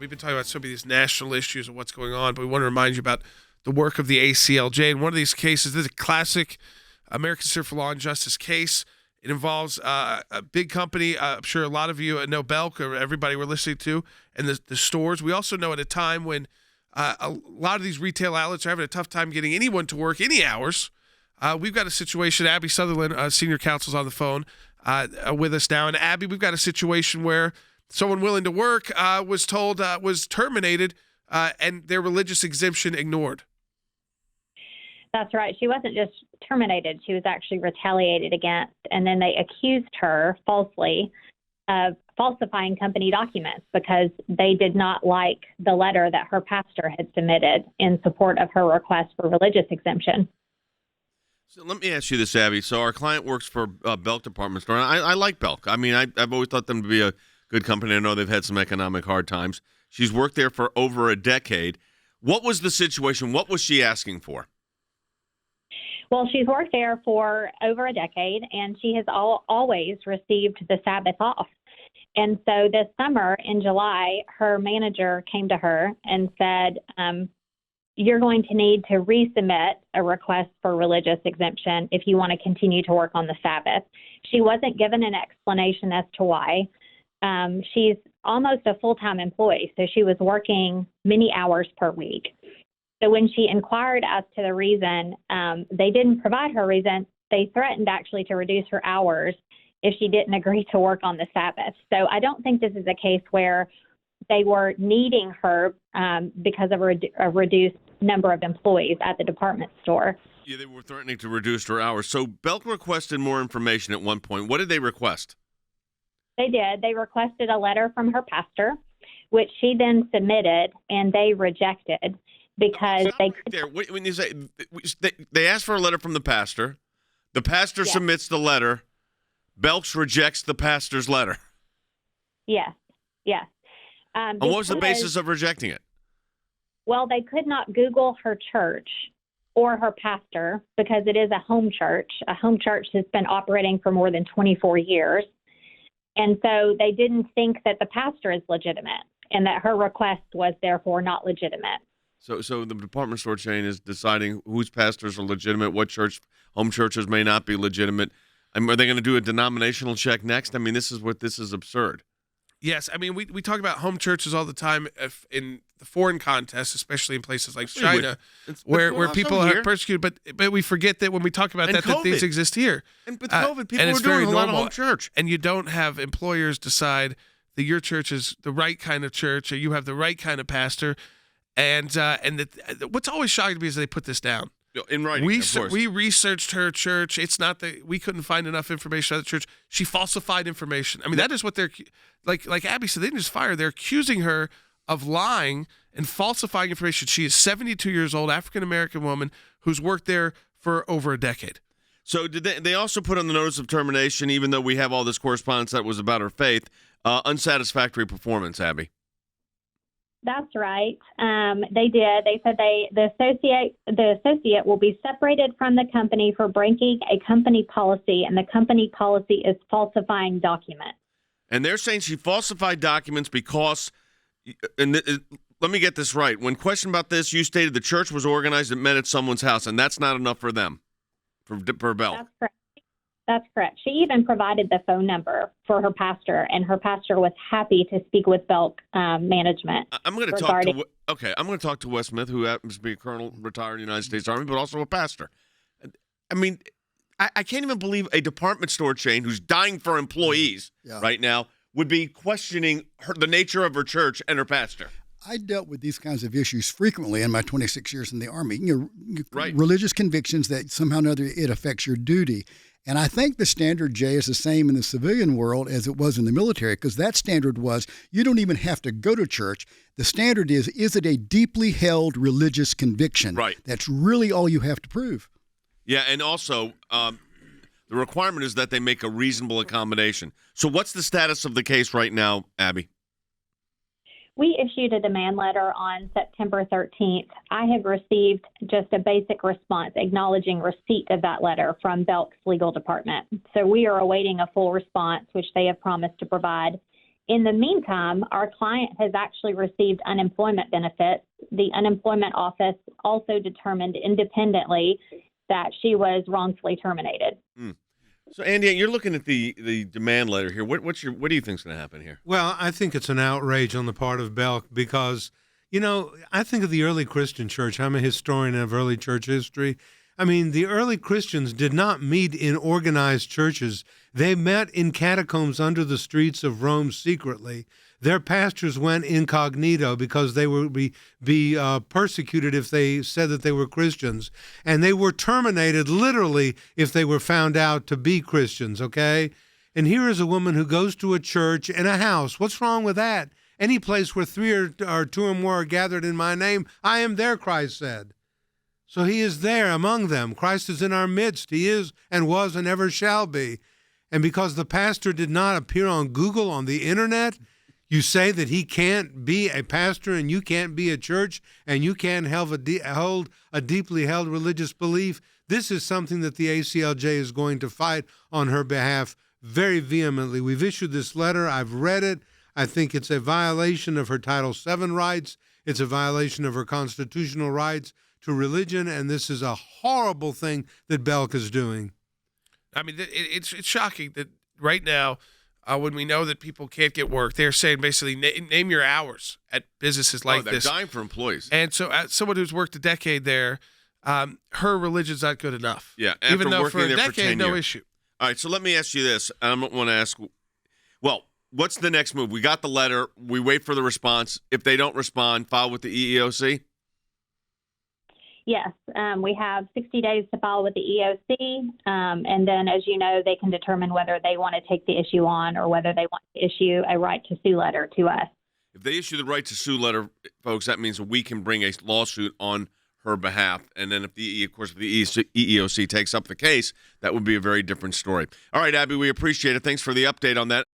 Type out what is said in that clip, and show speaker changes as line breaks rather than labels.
We've been talking about some of these national issues and what's going on, but we want to remind you about the work of the ACLJ. And one of these cases, this is a classic American Center for Law and Justice case. It involves a big company. I'm sure a lot of you know Belk, or everybody we're listening to, and the stores. We also know at a time when a lot of these retail outlets are having a tough time getting anyone to work any hours. We've got a situation. Abby Southerland, senior counsel's on the phone with us now. And Abby, we've got a situation where someone willing to work was told was terminated and their religious exemption ignored.
That's right. She wasn't just terminated. She was actually retaliated against. And then they accused her falsely of falsifying company documents because they did not like the letter that her pastor had submitted in support of her request for religious exemption.
So let me ask you this, Abby. So our client works for Belk Department Store. And I like Belk. I mean, I've always thought them to be a good company. I know they've had some economic hard times. She's worked there for over a decade. What was the situation? What was she asking for?
Well, she's worked there for over a decade, and she has always received the Sabbath off. And so this summer in July, her manager came to her and said, you're going to need to resubmit a request for religious exemption if you want to continue to work on the Sabbath. She wasn't given an explanation as to why. She's almost a full-time employee, so she was working many hours per week. So when she inquired as to the reason, they didn't provide her reason. They threatened actually to reduce her hours if she didn't agree to work on the Sabbath. So I don't think this is a case where they were needing her because of a reduced number of employees at the department store.
Yeah, they were threatening to reduce her hours. So Belk requested more information at one point. What did they request?
They did. They requested a letter from her pastor, which she then submitted, and they rejected because they
right there. When you say they asked for a letter from the pastor submits the letter, Belks rejects the pastor's letter.
Yes.
And what was the basis of rejecting it?
Well, they could not Google her church or her pastor because it is a home church. A home church has been operating for more than 24 years. And so they didn't think that the pastor is legitimate and that her request was therefore not legitimate.
So the department store chain is deciding whose pastors are legitimate, what home churches may not be legitimate. I mean, are they going to do a denominational check next? I mean, this is absurd.
Yes, I mean, we talk about home churches all the time in the foreign contests, especially in places like China, where people are persecuted. But we forget that when we talk about that things exist here.
And with COVID, people are doing a lot of home church.
And you don't have employers decide that your church is the right kind of church or you have the right kind of pastor. And what's always shocking to me is they put this down.
In writing, of course.
We researched her church. It's not that we couldn't find enough information about the church. She falsified information. I mean, that is what they're like Abby said. They didn't just fire her. They're accusing her of lying and falsifying information. She is 72 years old, African American woman who's worked there for over a decade.
So did they also put on the notice of termination, even though we have all this correspondence that was about her faith, unsatisfactory performance, Abby?
That's right. They did. They said the associate will be separated from the company for breaking a company policy, and the company policy is falsifying documents.
And they're saying she falsified documents because, let me get this right. When questioned about this, you stated the church was organized and met at someone's house, and that's not enough for them, for Belk.
That's correct. That's correct. She even provided the phone number for her pastor, and her pastor was happy to speak with Belk management.
I'm going to talk to Wes Smith, who happens to be a colonel, retired in the United States Army, but also a pastor. I mean, I can't even believe a department store chain who's dying for employees right now would be questioning the nature of her church and her pastor.
I dealt with these kinds of issues frequently in my 26 years in the Army.
Right.
Religious convictions that somehow or another it affects your duty. And I think the standard, Jay, is the same in the civilian world as it was in the military, because that standard was you don't even have to go to church. The standard is it a deeply held religious conviction?
Right.
That's really all you have to prove.
Yeah, and also the requirement is that they make a reasonable accommodation. So what's the status of the case right now, Abby?
We issued a demand letter on September 13th. I have received just a basic response acknowledging receipt of that letter from Belk's legal department. So we are awaiting a full response, which they have promised to provide In the meantime, our client has actually received unemployment benefits. The unemployment office also determined independently that she was wrongfully terminated.
So, Andy, you're looking at the demand letter here. What do you think's going to happen here?
Well, I think it's an outrage on the part of Belk because, I think of the early Christian church. I'm a historian of early church history. I mean, the early Christians did not meet in organized churches. They met in catacombs under the streets of Rome secretly. Their pastors went incognito because they would be persecuted if they said that they were Christians. And they were terminated literally if they were found out to be Christians, okay? And here is a woman who goes to a church and a house. What's wrong with that? Any place where three or two or more are gathered in my name, I am there, Christ said. So he is there among them. Christ is in our midst. He is and was and ever shall be. And because the pastor did not appear on Google, on the internet, you say that he can't be a pastor and you can't be a church and you can't hold a deeply held religious belief. This is something that the ACLJ is going to fight on her behalf very vehemently. We've issued this letter. I've read it. I think it's a violation of her Title VII rights. It's a violation of her constitutional rights to religion, and this is a horrible thing that Belk is doing.
I mean, it's shocking that right now, when we know that people can't get work, they're saying basically name your hours at businesses like
they're
this.
dying for employees.
And so, as someone who's worked a decade there, her religion's not good enough.
Yeah,
even though
working
for a
there
decade,
for 10
no
years.
issue.
All right, so let me ask you this. I don't want to ask. Well, what's the next move? We got the letter. We wait for the response. If they don't respond, file with the EEOC.
Yes, we have 60 days to file with the EOC, and then, as you know, they can determine whether they want to take the issue on or whether they want to issue a right to sue letter to us.
If they issue the right to sue letter, folks, that means we can bring a lawsuit on her behalf. And then if the EEOC takes up the case, that would be a very different story. All right, Abby, we appreciate it. Thanks for the update on that.